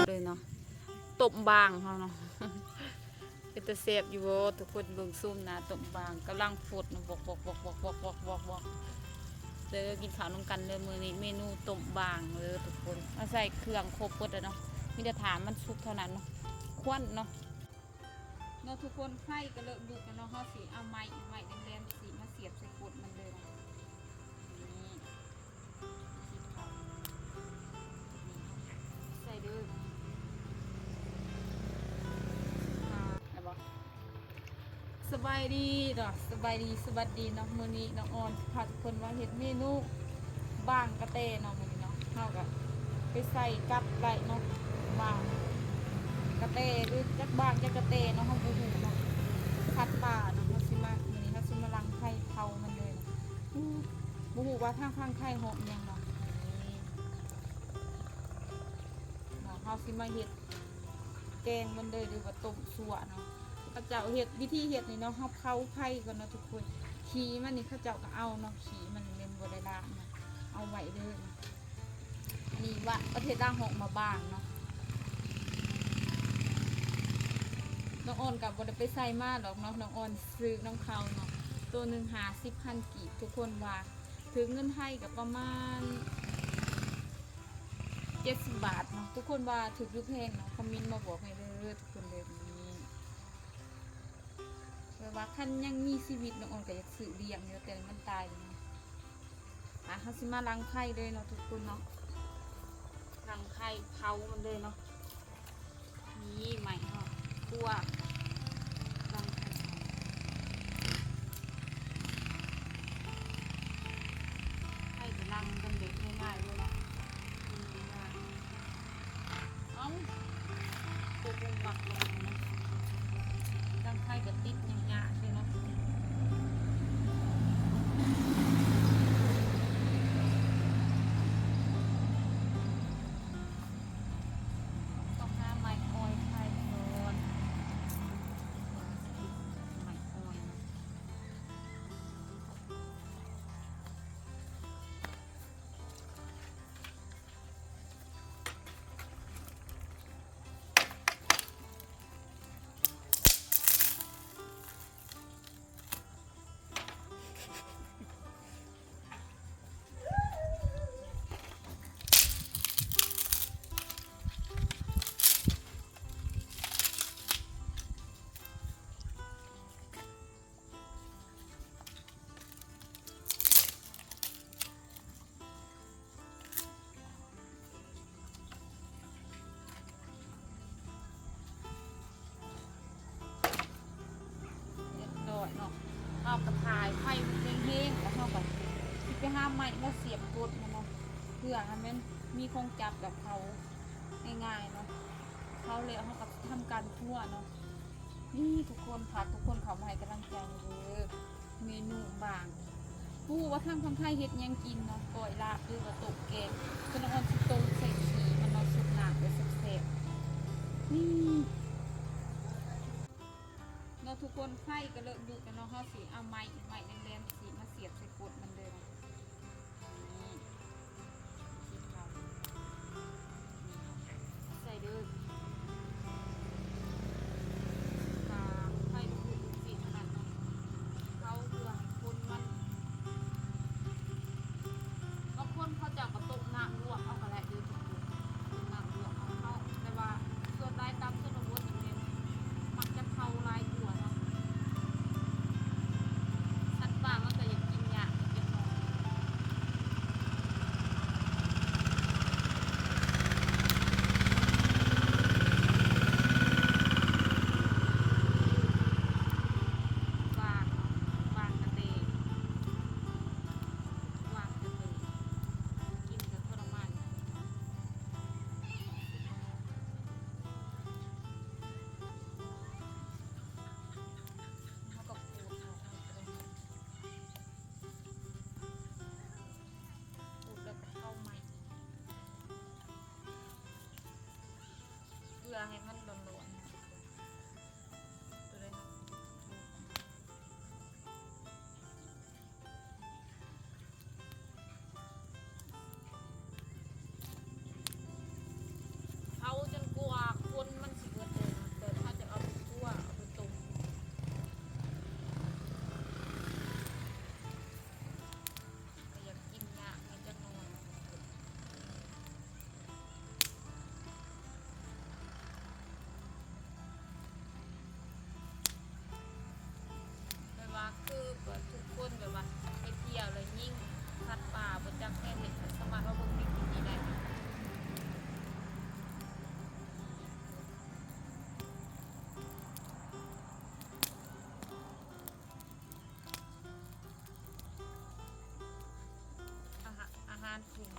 เลยเนาะตบบางเขาเนาะเป็นตะเสบอยู่ทุกคนเบิ่งซุ่มนะตบบางกำลังฝดบอกเด้อกินข้าวน้ำกันเลยมื้อนี้เมนูตบบางเลยทุกคนมาใส่เครื่องครบหมดเลยเนาะมีแต่ถามมันสุกเท่านั้นเนาะควันเนาะทุกคนไข่ก็เลิกดุกันเนาะเขาสีเอาไม้แดงๆสีมาเสียบใส่กดมันเลยเนาะนี่ใส่เด้อสบายดีเนาะสวัสดีเนาะมื้อนี้น้องออนพาทุกคนมาเฮ็ดเมนูบ้างกระเตเนาะมื้อนี้เนาะเฮาก็ไปใส่กับได้เนาะบ้างกระเตหรือจักบ้างจักกระเตเนาะเฮาบ่ฮู้เนาะผัดป่าเนาะเฮาสิมามื้อนี้เฮาสิมาล้างไข่เผามันเลยเนาะบ่ฮู้ว่าทางไข่หอมยังเนาะนี่เนาะเฮาสิมาเฮ็ดแกงมันเลยหรือว่าต้มซั่วเนาะข้าเจ้าเห็ดวิธีเห็ดนี่เนาะเขาเผาไข่ก่อนเนาะทุกคนขี้มันนี่ข้าเจ้าก็เอาเนาะขี้มันเล่นบริลานะเอาไว้เลยนะนี่ว่าประเทศด่างหกมาบ้างเนาะน้องอ่อนกับบริไปใส่มาหรอกเนาะน้องอ่อนซื้อน้องเขาเนาะตัวหนึ่ง50,000 กีบทุกคนว่าถึงเงินไทยกับประมาณ70 บาทเนาะทุกคนว่าถึงยุคแพงเนาะคอมเมนต์มาบอกให้เลยทุกคนเลยว่าท่านยังมีชีวิตน้องออนก็อยากสื่อเลี้ยงอยู่แต่มันตายเลยเขาสิมาล้างไข่เลยเนาะทุกคนเนาะล้างไข่เผามันเลยเนาะนี่ใหม่เนาะตัวล้างไข่ไข่จะล้างกันเด็กง่ายๆเลยเนาะง่ายๆเอ้าตัวบุ้งบักลงนะล้างไข่ก็ติดอย่างเงี้ยใช่เนาะเอากระถายไฟแห้งๆแล้วเข้าไปไปห้ามไม้แล้วเสียบกดมันเนาะเพื่อให้มันมีคงจับกับเขาง่ายๆเนาะเขาเลยเขากับทำการทั่วเนาะนี่ทุกคนค่ะทุกคนเขามาให้กำลังใจเลยเมนูบางผู้ว่าทางคนไทยเฮ็ดยังกินเนาะก้อยลาบหรือว่าตกแกงคือน้องออนสิต้มใส่ขี้มันเนาะสุกหนักเลยแซ่บๆนี่เราทุกคนไข่ก็เลิกดุกันเนาะเขาสีเอาไม้แดงๆสีมาเสียบใส่กดมันเลยนี่สีขาวใส่เด้อไข่ดูสีขนาดนั้นเขาเบื่อคนมันบางคนเขาจะกระตุกน้ำลวกเอากระไรเดือดน้ำลวกเอาเข้าแต่ว่าส่วนได้ตามส่วนบนอย่างนี้มักจะเข้าลายหัวเนาะสัตว์ป่ามันก็อยากกินหญ้าเก็บหนอน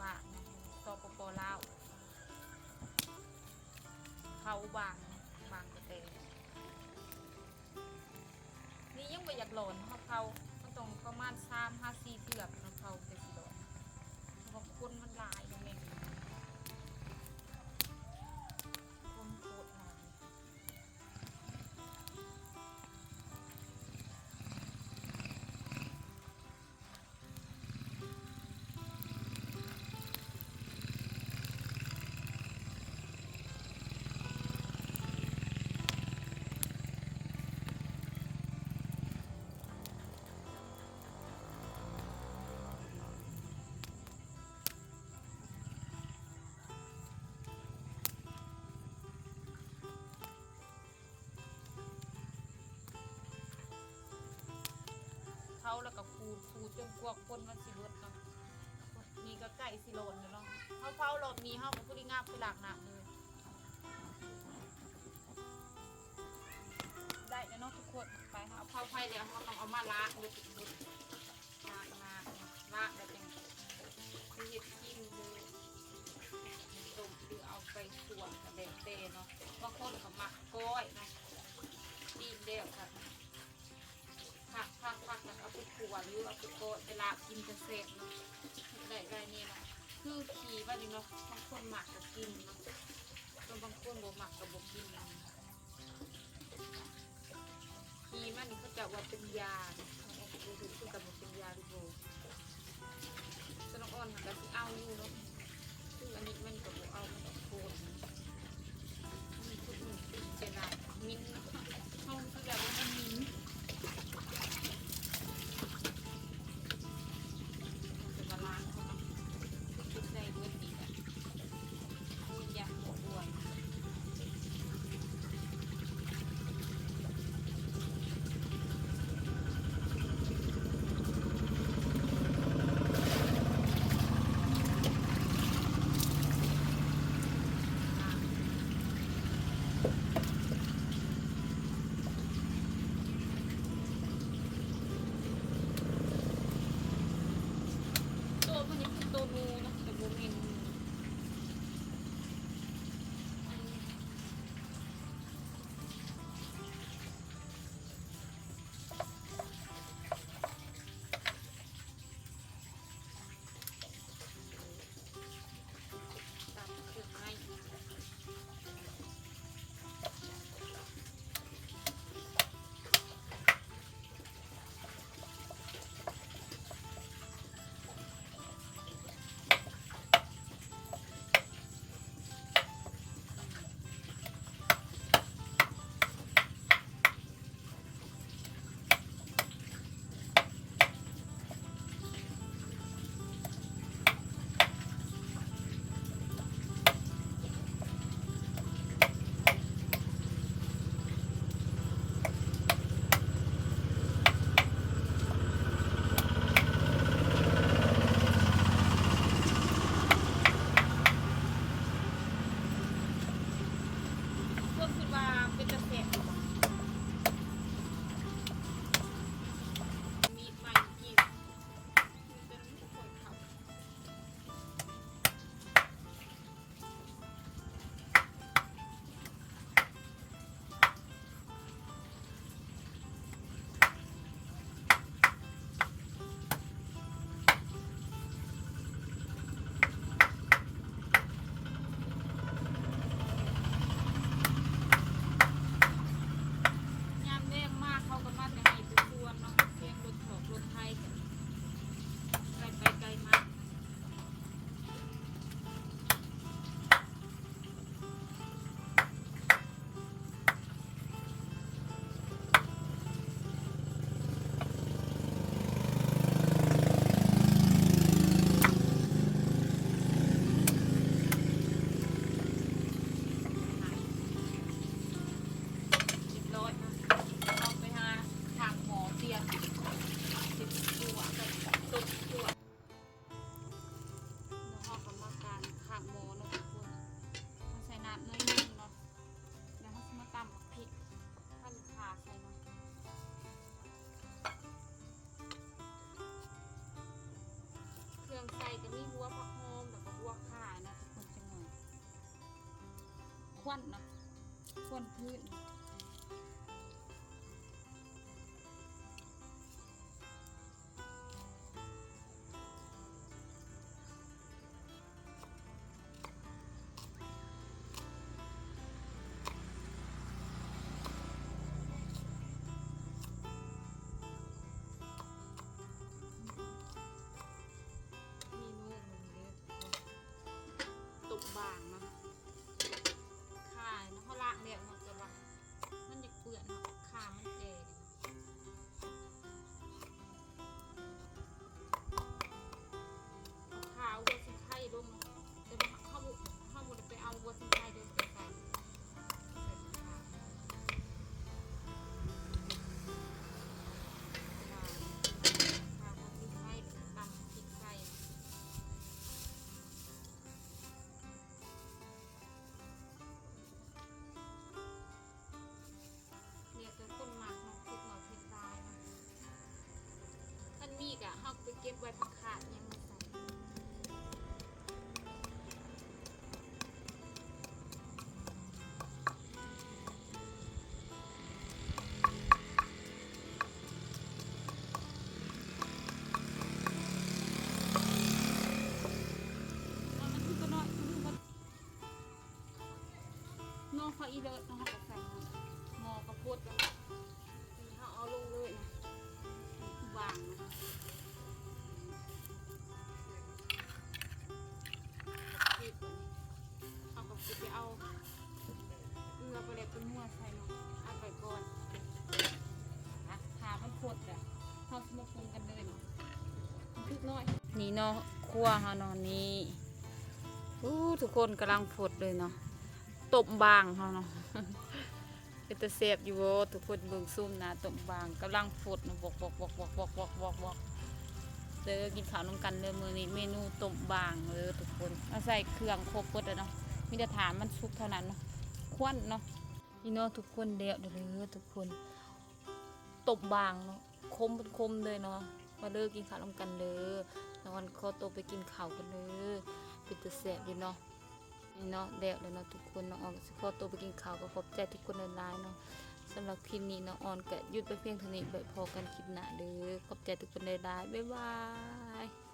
บางนะสปปลาวเขาบางนะบางกระเตงนี่ยังไม่อยากหลอนเขามันต้องประมาณ3-5-4เทือกนะเขาจะสิหลอนเพราะคนมันหลายนะแม่คนโคตรหลายเขาแล้วก็ขูดจนกวกคนมันสิเบิดเนาะนี่ก็ไก่สิโลนเนาะเขาเผาหลบนี้เขาก็ผู้ที่งาบไปหลักหนักเลยได้แล้วเนาะทุกคนไปเอาเผาไฟเดี๋ยวเขาต้องเอามาล้างเลยทุกคนล้างแล้วเป็นคือเห็ดกินเลยต้มหรือเอาไปส่วนกับแบบเต้เนาะบางคนก็หมักก้อยเนาะดีเดียวค่ะพักแล้วเอาไปขวดหรือเอาไปโกะเวลากินจะเสร็จเนาะได้นี่เนาะคือขี่ว่านี่เนาะบางคนหมักกับกินเนาะบางคนบ่หมักกับบ่กินขี่มันนี่เขาจะว่าเป็นยาดูคือกับเป็นยาดูโบสนองอ่อนหันแล้วที่เอาอยู่เนาะคืออันนี้มันกับบ่เอามันกับโคนมันคือมันเป็นอะไรมิ้นห้องคือแบบว่ามันมิ้นล้างเขาชุดได้ด้วยดีอ่ะมียาหัวด้วย ควันเนาะควันพื้นตกบางนะข่ายนะเขาลากเนี่ยมันจะว่ามันจะเปื่อนเนาะขามันแก่ขาววัวสิงไข่ลงแต่ว่าเขาหมดไปเอาวัวสิงไข่เดินไปใส่ขาวัวสิงไข่ตำสิงไข่เนี่ยคือคนหมักเนาะเผ็ดหน่อยเผ็ดตายเนาะท่านมีกะเขาไปเก็บไว้ผักขาดยังไม่ใส่มันคือก็น้อยมันคือว่านอกเขาอีเลิศเนาะเขาก็ใส่หม้อกระพุดแล้วนี่เขาเอาลงเลยนะวางนะปิดก่อนเอากับปิดไปเอาเกลือไปเลยเป็นหัวใส่เนาะเอาไปก่อนขามันพดอ่ะเขาสมปรุงกันเลยเนาะพริกน้อยนี่เนาะคั่วเขาเนาะนี่ทุกคนกำลังพดเลยเนาะตบบางเขาเนาะเป็นตะเสียบอยู่ทุกคนเบิ่งซุ่มนะตบบางกำลังพดเนาะบอกเด้อกินข้าวน้ำกันเลยมื้อนี้เมนูตบบางเลยทุกคนเอาใส่เครื่องครบหมดเลยเนาะมีแต่ถามมันสุกเท่านั้นเนาะควันเนาะนี่เนาะทุกคนเดี๋ยวทุกคนตบบางเนาะคมเป็นคมเลยเนาะมาเลิกกินข้าวน้ำกันเลยแล้ววันขอตัวไปกินข้าวกันเลยเป็นตะเสียบดีเนาะนี่เนาะเดี๋ยวเลยเนาะทุกคนน้องออนก็ขอตัวไปกินข้าวก็ขอบใจทุกคนในไลน์เนาะสำหรับคลิปนี้น้องออนก็หยุดไปเพียงเท่านี้ไปพอกันคลิปหน้าเด้อขอบใจทุกคนในไลน์บ๊ายบาย